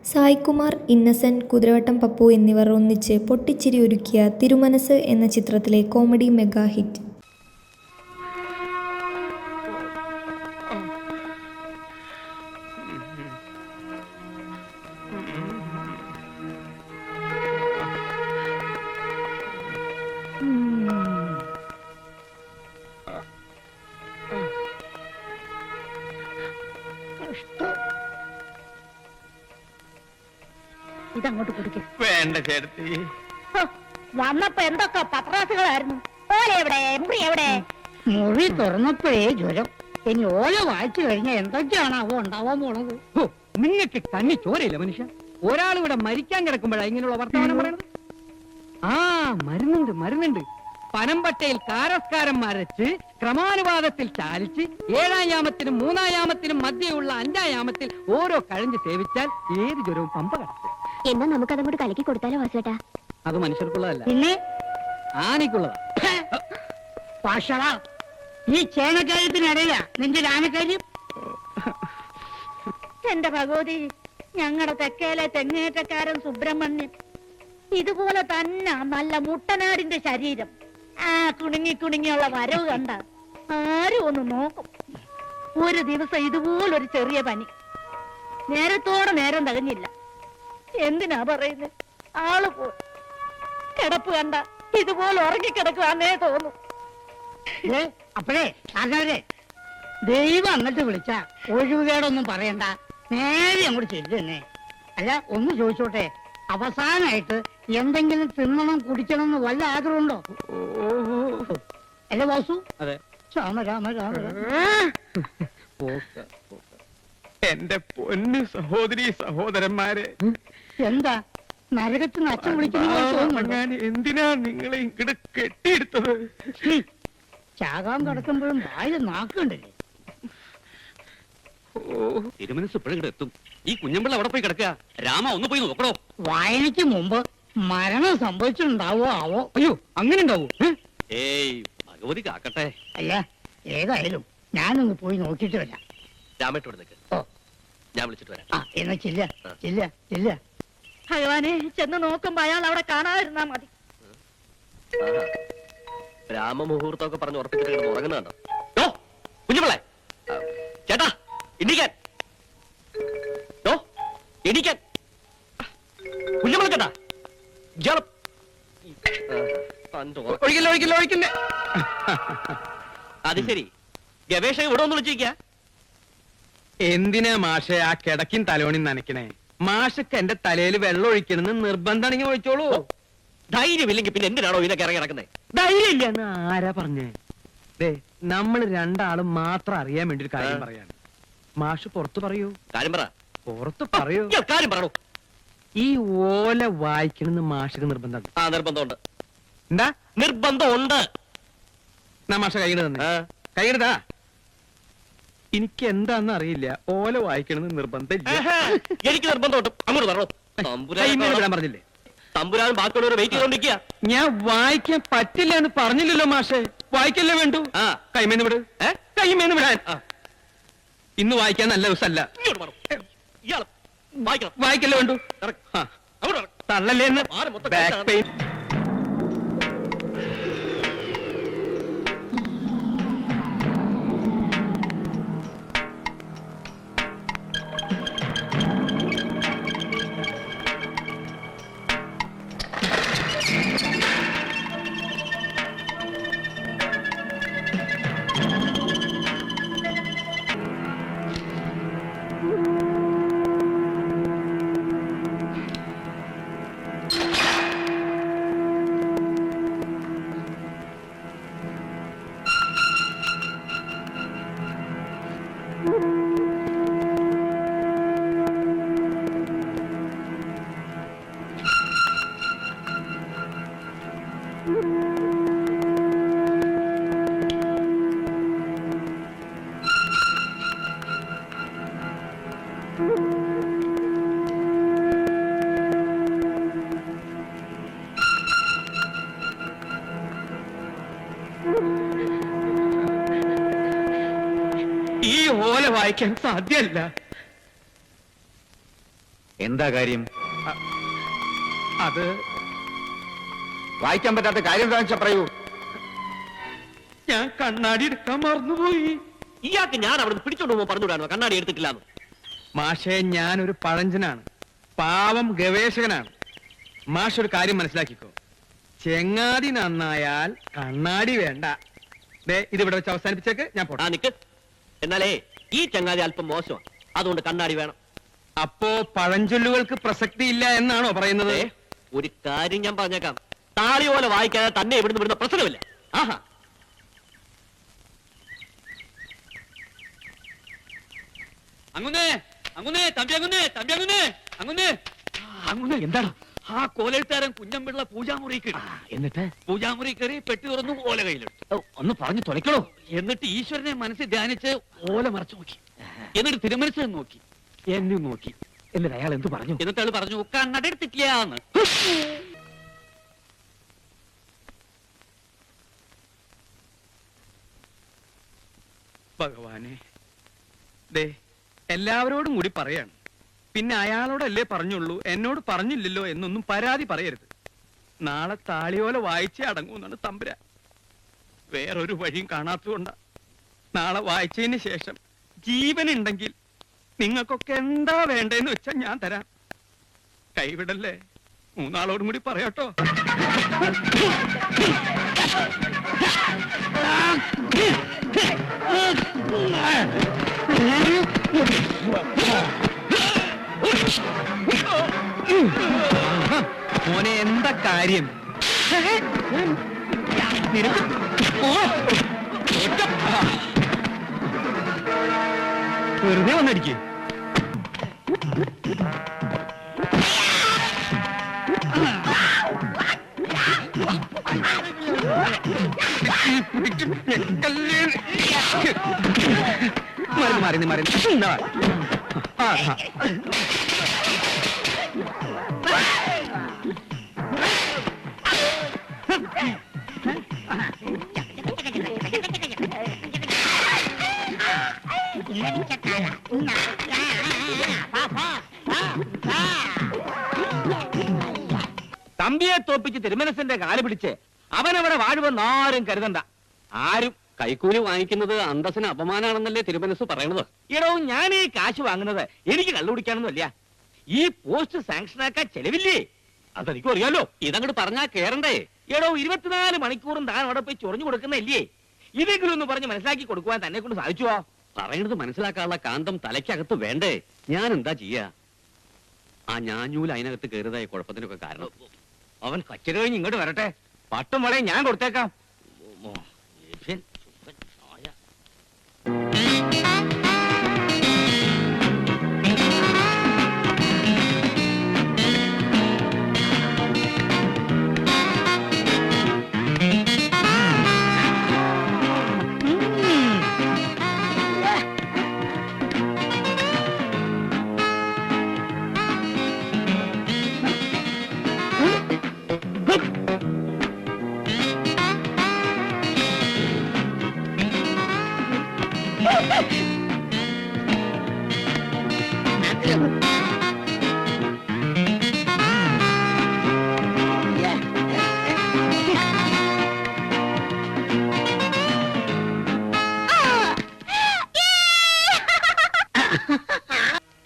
സായ്കുമാർ, ഇന്നസെന്റ്, കുതിരവട്ടം പപ്പു എന്നിവർ ഒന്നിച്ച് പൊട്ടിച്ചിരി ഒരുക്കിയ തിരുമനസ് എന്ന ചിത്രത്തിലെ കോമഡി മെഗാ ഹിറ്റ്. ഇതങ്ങോട്ട് കൊടുക്ക. വേണ്ട ചേട്ടത്തി, വന്നപ്പോ എന്തൊക്കെ പത്രാസുകളായിരുന്നു. ഓല എവിടെ, മുറി എവിടെ? മുറി തുറന്നപ്പോഴേ ജ്വരം. ഇനി ഓല വായിച്ചു കഴിഞ്ഞാൽ എന്തൊക്കെയാണാവോ ഉണ്ടാവാൻ പോണത്. നിങ്ങൾക്ക് കണ്ണി ചോരയില്ല മനുഷ്യ. ഒരാളിവിടെ മരിക്കാൻ കിടക്കുമ്പോഴാ ഇങ്ങനെയുള്ള വർത്തമാനം പറയണത്. ആ മരുന്നുണ്ട് മരുന്നുണ്ട്. പനമ്പട്ടയിൽ കാരസ്കാരന്മാരച്ച് ക്രമാനുപാതത്തിൽ ചാലിച്ച് 7-ാം യാമത്തിനും 3-ാം യാമത്തിനും മധ്യയുള്ള 5-ാം യാമത്തിൽ ഓരോ കഴിഞ്ഞ് സേവിച്ചാൽ ഏത് ജ്വരവും പമ്പ കടക്കും. എന്നാ നമുക്കതും കൂടി കലക്കി കൊടുത്താലോ വാസുവേട്ടാ? അത് മനുഷ്യർക്കുള്ളതല്ല, പിന്നെ ആനയ്ക്കുള്ളതാ. പാഷള, ഈ ചേനക്കാര്യത്തിനറിയാ നിന്റെ ആനക്കാര്യം. എന്റെ ഭഗവതി, ഞങ്ങളുടെ തെക്കേലെ തെങ്ങേറ്റക്കാരൻ സുബ്രഹ്മണ്യൻ ഇതുപോലെ തന്നെ നല്ല മുട്ടനാടിന്റെ ശരീരം. ആ കുണുങ്ങി കുണുങ്ങിയുള്ള വരവ് കണ്ട ആരും ഒന്ന് നോക്കും. ഒരു ദിവസം ഇതുപോലൊരു ചെറിയ പനി, നേരത്തോടെ നേരം തകഞ്ഞില്ല. എന്തിനാ പറയുന്നത്? ആള് പോ കിടപ്പ് കണ്ട ഇതുപോലെ ഉറങ്ങിക്കിടക്കുവാന്നേ തോന്നും. അപ്പോഴേ പറഞ്ഞവരെ, ദൈവം അങ്ങോട്ട് വിളിച്ച ഒഴിവുകേടൊന്നും പറയണ്ട, നേരെ അങ്ങോട്ട് ചെല്ലുന്നേ. അല്ല, ഒന്ന് ചോദിച്ചോട്ടെ, അവസാനമായിട്ട് എന്തെങ്കിലും തിന്നണം കുടിക്കണം എന്ന് വല്ല ആഗ്രഹമുണ്ടോ? അല്ലേ വാസു? അതെ. രാമ രാമ രാമ. എന്റെ പൊന്നു സഹോദരി സഹോദരന്മാരെ, എന്താ നരകത്തിന് അച്ഛൻ വിളിക്കുന്ന? ഞാൻ എന്തിനാ നിങ്ങളെ ഇങ്ങോട്ട് കെട്ടിയെടുത്തത്? ചാകാൻ കിടക്കുമ്പോഴും വായിൽ നാക്കുണ്ടല്ലേ. തിരുമനസ് ഇപ്പോഴും എത്തും. ഈ കുഞ്ഞമ്പിള്ള അവിടെ പോയി കിടക്കുക. രാമ ഒന്ന് പോയി നോക്കണോ. വായനയ്ക്ക് മുമ്പ് മരണം സംഭവിച്ചിട്ടുണ്ടാവോ ആവോ? അയ്യോ, അങ്ങനെ ഉണ്ടാവൂ? ഏയ് ഭഗവതി കാക്കട്ടെ. അല്ല, ഏതായാലും ഞാനൊന്ന് പോയി നോക്കിട്ട് വരാം. രാമേട്ടോട് നിൽക്ക്, ഓ, ഞാൻ വിളിച്ചിട്ട് വരാം. ആ എന്നാ ചെല്ല ചെല്ല ചെല്ല. ഭഗവാനെ, ചെന്ന് നോക്കുമ്പോ അയാൾ അവിടെ കാണാതിരുന്നാ മതി. രാമമുഹൂർത്തമൊക്കെ പറഞ്ഞ് ഉറപ്പിച്ചിട്ട് കിടന്ന് ഉറങ്ങുന്നുണ്ടോ? കുഞ്ഞുപിള്ളേ, ചേട്ടാ എണീക്കാൻ. എണീക്കാൻ കുഞ്ഞുപിള്ള ചേട്ടാ. ഒഴിക്കില്ല ഒഴിക്കില്ല ഒഴിക്കില്ല. അത് ശരി, ഗവേഷകൻ ഇവിടെ ഒന്ന് വിളിച്ചിരിക്ക. എന്തിനാ മാഷെ ആ കിടക്കിൻ തലോണി നനയ്ക്കണേ? മാഷക്ക് എന്റെ തലയിൽ വെള്ളം ഒഴിക്കണമെന്ന് നിർബന്ധമാണെങ്കിൽ ഒഴിച്ചോളൂ. ധൈര്യമില്ലെങ്കിൽ പിന്നെ എന്തിനാണോ ഇതിനൊക്കെ ഇറങ്ങി കിടക്കുന്നത്? ധൈര്യമില്ലെന്ന് ആരാ പറഞ്ഞേ? ദേ, നമ്മൾ രണ്ടാളും മാത്രം അറിയാൻ വേണ്ടി ഒരു കാര്യം പറയാണ്. മാഷ് പുറത്തു പറയൂ. കാര്യം പറ. പുറത്ത് പറയൂ. കാര്യം പറയണോ? ഈ ഓല വായിക്കണമെന്ന് മാഷക്ക് നിർബന്ധമുണ്ട്. ആ, നിർബന്ധമുണ്ട്. എന്താ നിർബന്ധമുണ്ട്? മാഷ കൈയിട് തന്നെ, കൈയിടാ. എനിക്ക് എന്താന്ന് അറിയില്ല, ഓല വായിക്കണമെന്ന് നിർബന്ധമില്ല. എനിക്ക് നിർബന്ധമുണ്ട്. അങ്ങോട്ട് പറഞ്ഞോ. വിടാൻ പറഞ്ഞില്ലേ? തമ്പുരാൻ ബാക്കിയുള്ളവർ വെയിറ്റ് ചെയ്തോണ്ടിരിക്കുക. ഞാൻ വായിക്കാൻ പറ്റില്ല എന്ന് പറഞ്ഞില്ലല്ലോ മാഷെ. വായിക്കല്ലേ വേണ്ടു. കൈമേന്ന് വിട്, കൈമേന്ന് വിടാൻ. ഇന്ന് വായിക്കാൻ നല്ല ദിവസമല്ല. വായിക്കല്ലേ വേണ്ടു. തള്ളല്ലേ ബാക്ക് പെയിൻ. ഈ ഓല വായിക്കാൻ സാധ്യമല്ല. എന്താ കാര്യം? അത് വായിക്കാൻ പറ്റാത്ത കാര്യം എന്താണെന്ന് വെച്ചാ പറയൂ. ഞാൻ കണ്ണാടി എടുക്കാൻ മറന്നുപോയി. ഇയാൾക്ക് ഞാൻ അവിടെ പിടിച്ചോണ്ട് പോകുമ്പോ പറഞ്ഞുവിടാനോ കണ്ണാടി എടുത്തിട്ടില്ലാന്ന്? മാഷെ, ഞാനൊരു പഴഞ്ചനാണ്, പാവം ഗവേഷകനാണ്. മാഷ് ഒരു കാര്യം മനസ്സിലാക്കിക്കോ, ചെങ്ങാതി നന്നായാൽ കണ്ണാടി വേണ്ട. ഇതിവിടെ വെച്ച് അവസാനിപ്പിച്ചേക്ക്, ഞാൻ പോട്ടെ. നിക്ക്. എന്നാലേ ഈ ചങ്ങാതി അല്പം മോശമാണ്, അതുകൊണ്ട് കണ്ണാടി വേണം. അപ്പോ പഴഞ്ചൊല്ലുകൾക്ക് പ്രസക്തി ഇല്ല എന്നാണോ പറയുന്നത്? ഒരു കാര്യം ഞാൻ പറഞ്ഞേക്കാം, താളി പോലെ വായിക്കാതെ തന്നെ ഇവിടുന്ന് വിടുന്ന പ്രശ്നമില്ല. ആഹാ, എന്താണ്? ആ കോലെഴുത്താരൻ കുഞ്ഞമ്പിള്ള പൂജാമുറി കയറി. എന്നിട്ട് പൂജാമുറി കയറി പെട്ടി തുറന്നു ഓല കയ്യിലെടുത്തു. ഒന്ന് പറഞ്ഞു തുലക്കണോ? എന്നിട്ട് ഈശ്വരനെ മനസ്സിൽ ധ്യാനിച്ച് ഓല മറച്ചു നോക്കി. എന്നിട്ട് തിരുമനസ് നോക്കി, എന്നെ നോക്കി. എന്നിട്ട് അയാൾ എന്ത് പറഞ്ഞു? എന്നിട്ട് അയാൾ പറഞ്ഞു കണ്ണട എടുത്തിട്ടില്ലാന്ന്. ഭഗവാനെ, ദേ എല്ലാവരോടും കൂടി പറയാണ്, പിന്നെ അയാളോടല്ലേ പറഞ്ഞുള്ളൂ, എന്നോട് പറഞ്ഞില്ലല്ലോ എന്നൊന്നും പരാതി പറയരുത്. നാളെ താളിയോല വായിച്ചേ അടങ്ങൂന്നാണ് തമ്പുരാൻ. വേറൊരു വഴിയും കാണാത്തതുകൊണ്ടാ. നാളെ വായിച്ചതിന് ശേഷം ജീവനുണ്ടെങ്കിൽ നിങ്ങൾക്കൊക്കെ എന്താ വേണ്ടതെന്ന് വെച്ചാൽ ഞാൻ തരാം. കൈവിടല്ലേ, മൂന്നാളോടും കൂടി പറയാട്ടോ. മോനെ, എന്താ കാര്യം? വെറുതെ വന്നടിക്കേ. മാറി മാറി തമ്പിയെ തോപ്പിച്ച് തിരുമനസിന്റെ കാല് പിടിച്ച് അവനവിടെ വാഴുമെന്ന് ആരും കരുതണ്ട. ആരും കൈക്കൂലി വാങ്ങിക്കുന്നത് അന്തസ്സിന് അപമാനാണെന്നല്ലേ തിരുമനസ് പറയണത്? ഇടവും ഞാൻ ഈ കാശ് വാങ്ങുന്നത് എനിക്ക് കള്ളുപിടിക്കാനൊന്നുമല്ല. ഈ പോസ്റ്റ് സാങ്ഷനാക്കാൻ ചെലവില്ലേ, അതെനിക്കും അറിയാലോ. ഇതങ്ങോട്ട് പറഞ്ഞാ കേറണ്ടേ? ഇടവും 24 മണിക്കൂറും താൻ അവിടെ പോയി ചൊറിഞ്ഞു കൊടുക്കുന്നല്ലേ. ഇതെങ്കിലും ഒന്ന് പറഞ്ഞ് മനസ്സിലാക്കി കൊടുക്കുവാൻ തന്നെ കൊണ്ട് സാധിച്ചുവോ? പറയണത് മനസ്സിലാക്കാനുള്ള കാന്തം തലയ്ക്കകത്ത് വേണ്ടേ? ഞാൻ എന്താ ചെയ്യാ? ആ ഞാഞ്ഞൂല് അതിനകത്ത് കയറിയതായ കുഴപ്പത്തിനൊക്കെ കാരണം. അവൻ കച്ചേരി കഴിഞ്ഞ് ഇങ്ങോട്ട് വരട്ടെ, പട്ടും വളയും ഞാൻ കൊടുത്തേക്കാം.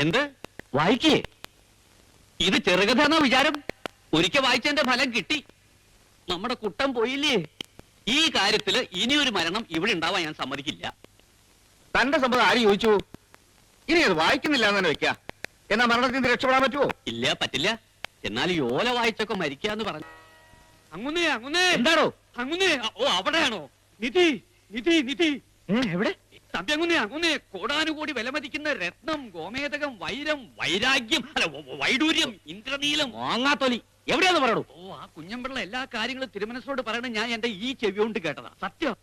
എന്ത് വായിക്കേ? ഇത് ചെറുകഥ എന്നാ വിചാരം? ഒരിക്കൽ വായിച്ചതിന്റെ ഫലം കിട്ടി. നമ്മുടെ കുട്ടം പോയില്ലേ? ഈ കാര്യത്തില് ഇനിയൊരു മരണം ഇവിടെ ഉണ്ടാവാൻ ഞാൻ സമ്മതിക്കില്ല. തന്റെ സമ്മതം ആര് ചോദിച്ചു? ഇനി അത് വായിക്കുന്നില്ല എന്ന് തന്നെ വെക്ക. എന്നാ മരണത്തിൽ നിന്ന് രക്ഷപ്പെടാൻ പറ്റുമോ? ഇല്ല, പറ്റില്ല. എന്നാൽ ഈ ഓല വായിച്ചൊക്കെ മരിക്കാന്ന് പറഞ്ഞു. അങ്ങുന്നേ എന്താണോ? അങ്ങുന്നേ. ഓ, അവിടെയാണോ? നിധി നിധി നിധി. എവിടെ? തമ്പി അങ്ങുന്നേ. കോടാനുകൂടി വിലമതിക്കുന്ന രത്നം, ഗോമേതകം, വൈരം, വൈരാഗ്യം, അല്ല വൈഡൂര്യം, ഇന്ദ്രനീലം, മാങ്ങാത്തൊലി എവിടെയാന്ന് പറയണു? ഓ, ആ കുഞ്ഞമ്പിള്ള എല്ലാ കാര്യങ്ങളും തിരുമനസോട് പറയണ ഞാൻ എന്റെ ഈ ചെവി കൊണ്ട് കേട്ടതാ. സത്യം.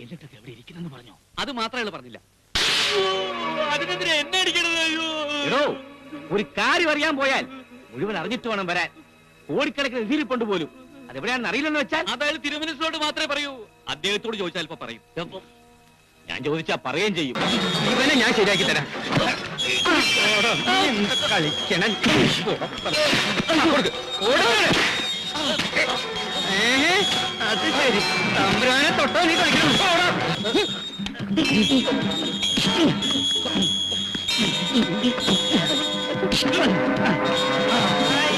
എന്നിട്ടൊക്കെ എവിടെ ഇരിക്കുന്നെന്ന് പറഞ്ഞോ? അത് മാത്രമേ പറഞ്ഞില്ല. അതിനെതിരെ എന്നെ അടിക്കണത്? അയ്യോ. എടോ, ഒരു കാര്യം അറിയാൻ പോയാൽ മുഴുവൻ അറിഞ്ഞിട്ട് വേണം വരാൻ. കോടിക്കണക്കിന് നിധിയിൽപ്പുണ്ട് പോലും. അതെവിടെയാണെന്ന് അറിയില്ലെന്ന് വെച്ചാൽ അതായത് തിരുമനസോട് മാത്രമേ പറയൂ. അദ്ദേഹത്തോട് ചോദിച്ചാൽ ഇപ്പൊ പറയും. ഞാൻ ചോദിച്ചാ പറയുകയും ചെയ്യും. ഇവനെ ഞാൻ ശരിയാക്കി തരാം. കളിക്കണം അത് ശരി തമ്പുരാനെ തൊട്ടോ നീ കളിക്കണം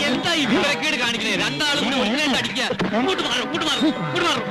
എന്താ ഈ വിവരക്കേട് കാണിക്കണേ? രണ്ടാളും കൂടി ഒന്നിനെ അടിക്കുക. ഇങ്ങോട്ട് മാറും, ഇങ്ങോട്ട് മാറും, ഇങ്ങോട്ട് മാറും.